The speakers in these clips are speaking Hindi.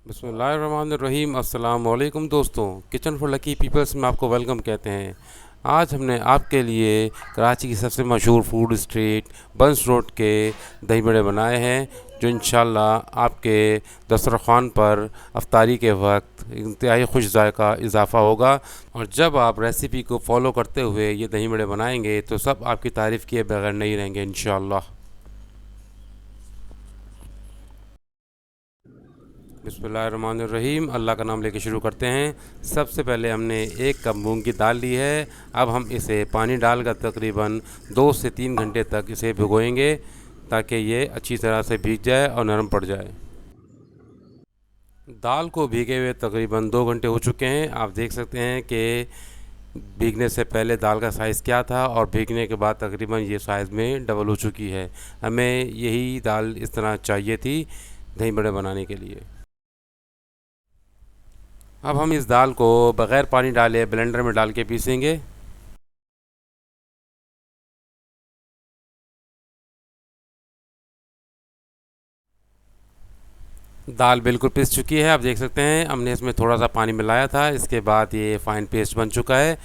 बिस्मिल्लाहिर्रहमानिर्रहीम। अस्सलाम वालेकुम दोस्तों, किचन फॉर लकी पीपल्स में आपको वेलकम कहते हैं। आज हमने आपके लिए कराची की सबसे मशहूर फूड स्ट्रीट बंस रोड के दही बड़े बनाए हैं, जो इंशाल्लाह आपके दस्तरख़्वान पर अफ्तारी के वक्त इंतहाई खुश जायका इजाफ़ा होगा। और जब आप रेसिपी को फॉलो करते हुए ये दही बड़े बनाएंगे तो सब आपकी तारीफ़ किए बगैर नहीं रहेंगे इंशाल्लाह। बिस्मिल्लाहिर्रहमानिर्रहीम। अल्लाह का नाम लेके शुरू करते हैं। सबसे पहले हमने 1 कप मूंग की दाल ली है। अब हम इसे पानी डालकर तकरीबन 2 से 3 घंटे तक इसे भिगोएंगे, ताकि ये अच्छी तरह से भीग जाए और नरम पड़ जाए। दाल को भीगे हुए तकरीबन 2 घंटे हो चुके हैं। आप देख सकते हैं कि भीगने से पहले दाल का साइज़ क्या था और भीगने के बाद तकरीबन ये साइज़ में डबल हो चुकी है। हमें यही दाल इस तरह चाहिए थी दही बड़े बनाने के लिए। अब हम इस दाल को बग़ैर पानी डाले ब्लेंडर में डाल के पीसेंगे। दाल बिल्कुल पिस चुकी है, आप देख सकते हैं। हमने इसमें थोड़ा सा पानी मिलाया था, इसके बाद ये फ़ाइन पेस्ट बन चुका है।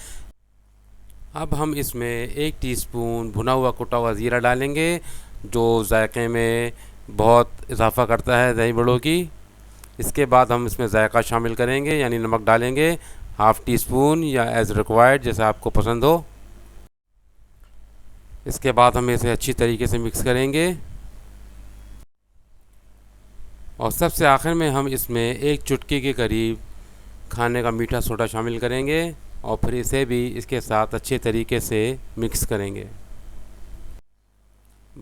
अब हम इसमें 1 टीस्पून भुना हुआ कुटा हुआ ज़ीरा डालेंगे, जो जायके में बहुत इजाफ़ा करता है दही बड़ों की। इसके बाद हम इसमें जायका शामिल करेंगे, यानी नमक डालेंगे 1/2 टीस्पून या एज़ रिक्वायर्ड, जैसा आपको पसंद हो। इसके बाद हम इसे अच्छी तरीके से मिक्स करेंगे और सबसे आखिर में हम इसमें 1 चुटकी के करीब खाने का मीठा सोडा शामिल करेंगे और फिर इसे भी इसके साथ अच्छे तरीके से मिक्स करेंगे।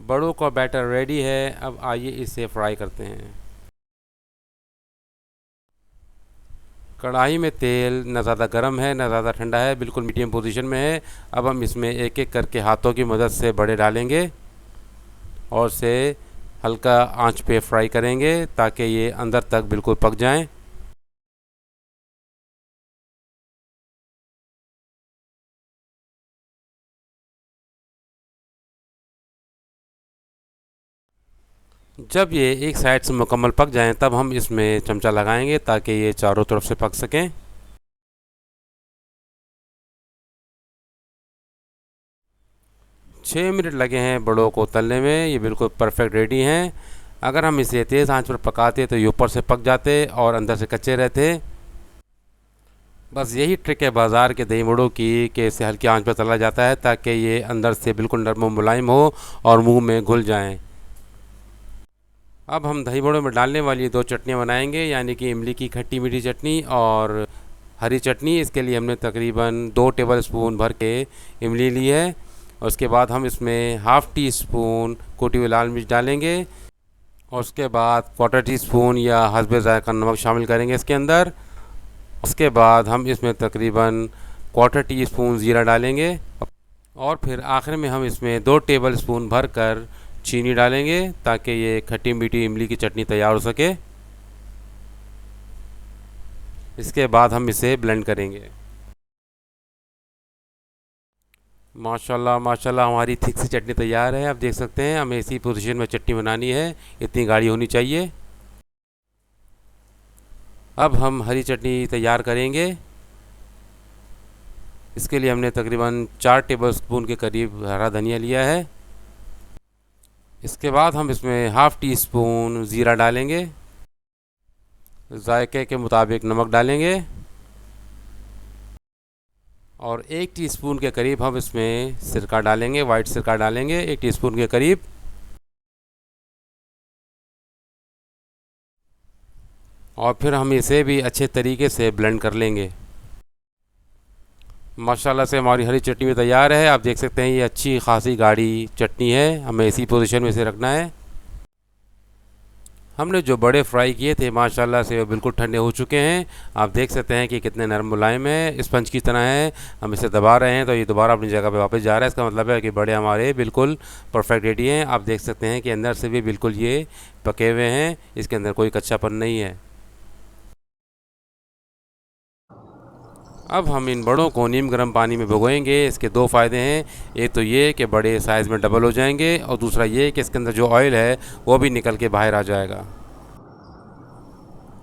बड़ों का बैटर रेडी है। अब आइए इसे फ्राई करते हैं। कढ़ाई में तेल न ज़्यादा गर्म है न ज़्यादा ठंडा है, बिल्कुल मीडियम पोजीशन में है। अब हम इसमें एक एक करके हाथों की मदद से बड़े डालेंगे और इसे हल्का आंच पे फ्राई करेंगे, ताकि ये अंदर तक बिल्कुल पक जाएं। जब ये एक साइड से मुकम्मल पक जाएं, तब हम इसमें चमचा लगाएंगे ताकि ये चारों तरफ से पक सकें। 6 मिनट लगे हैं बड़ों को तलने में, ये बिल्कुल परफेक्ट रेडी हैं। अगर हम इसे तेज़ आंच पर पकाते तो ये ऊपर से पक जाते और अंदर से कच्चे रहते। बस यही ट्रिक है बाज़ार के दही बड़ों की, कि इसे हल्की आंच पर तला जाता है ताकि ये अंदर से बिल्कुल नरम और मुलायम हो और मुंह में घुल जाएं। अब हम दही बड़ों में डालने वाली 2 चटनियाँ बनाएंगे, यानी कि इमली की खट्टी मीठी चटनी और हरी चटनी। इसके लिए हमने तकरीबन 2 टेबल स्पून भर के इमली ली है और उसके बाद हम इसमें 1/2 टीस्पून कुटी हुई लाल मिर्च डालेंगे और उसके बाद 1/4 टीस्पून या हस्बे ज़ायक़ा नमक शामिल करेंगे इसके अंदर। उसके बाद हम इसमें तकरीबन 1/4 टीस्पून ज़ीरा डालेंगे और फिर आखिर में हम इसमें 2 टेबल स्पून भर कर चीनी डालेंगे, ताकि ये खट्टी मीठी इमली की चटनी तैयार हो सके। इसके बाद हम इसे ब्लेंड करेंगे। माशाल्लाह माशाल्लाह, हमारी थिक सी चटनी तैयार है। आप देख सकते हैं, हमें इसी पोजीशन में चटनी बनानी है, इतनी गाढ़ी होनी चाहिए। अब हम हरी चटनी तैयार करेंगे। इसके लिए हमने तकरीबन 4 टेबल स्पून के करीब हरा धनिया लिया है। इसके बाद हम इसमें 1/2 टीस्पून ज़ीरा डालेंगे, जायके के मुताबिक नमक डालेंगे और 1 टीस्पून के करीब हम इसमें सिरका डालेंगे, वाइट सिरका डालेंगे 1 टीस्पून के करीब। और फिर हम इसे भी अच्छे तरीके से ब्लेंड कर लेंगे। माशाल्लाह से हमारी हरी चटनी भी तैयार है। आप देख सकते हैं, ये अच्छी खासी गाढ़ी चटनी है। हमें इसी पोजीशन में इसे रखना है। हमने जो बड़े फ्राई किए थे माशाल्लाह से वो बिल्कुल ठंडे हो चुके हैं। आप देख सकते हैं कि कितने नरम मुलायम है, स्पंज की तरह है। हम इसे दबा रहे हैं तो ये दोबारा अपनी जगह पे वापस जा रहा है। इसका मतलब है कि बड़े हमारे बिल्कुल परफेक्ट रेडी हैं। आप देख सकते हैं कि अंदर से भी बिल्कुल ये पके हुए हैं, इसके अंदर कोई कच्चापन नहीं है। अब हम इन बड़ों को नीम गर्म पानी में भिगोएंगे। इसके 2 फ़ायदे हैं, एक तो ये कि बड़े साइज़ में डबल हो जाएंगे और दूसरा ये कि इसके अंदर जो ऑयल है वो भी निकल के बाहर आ जाएगा।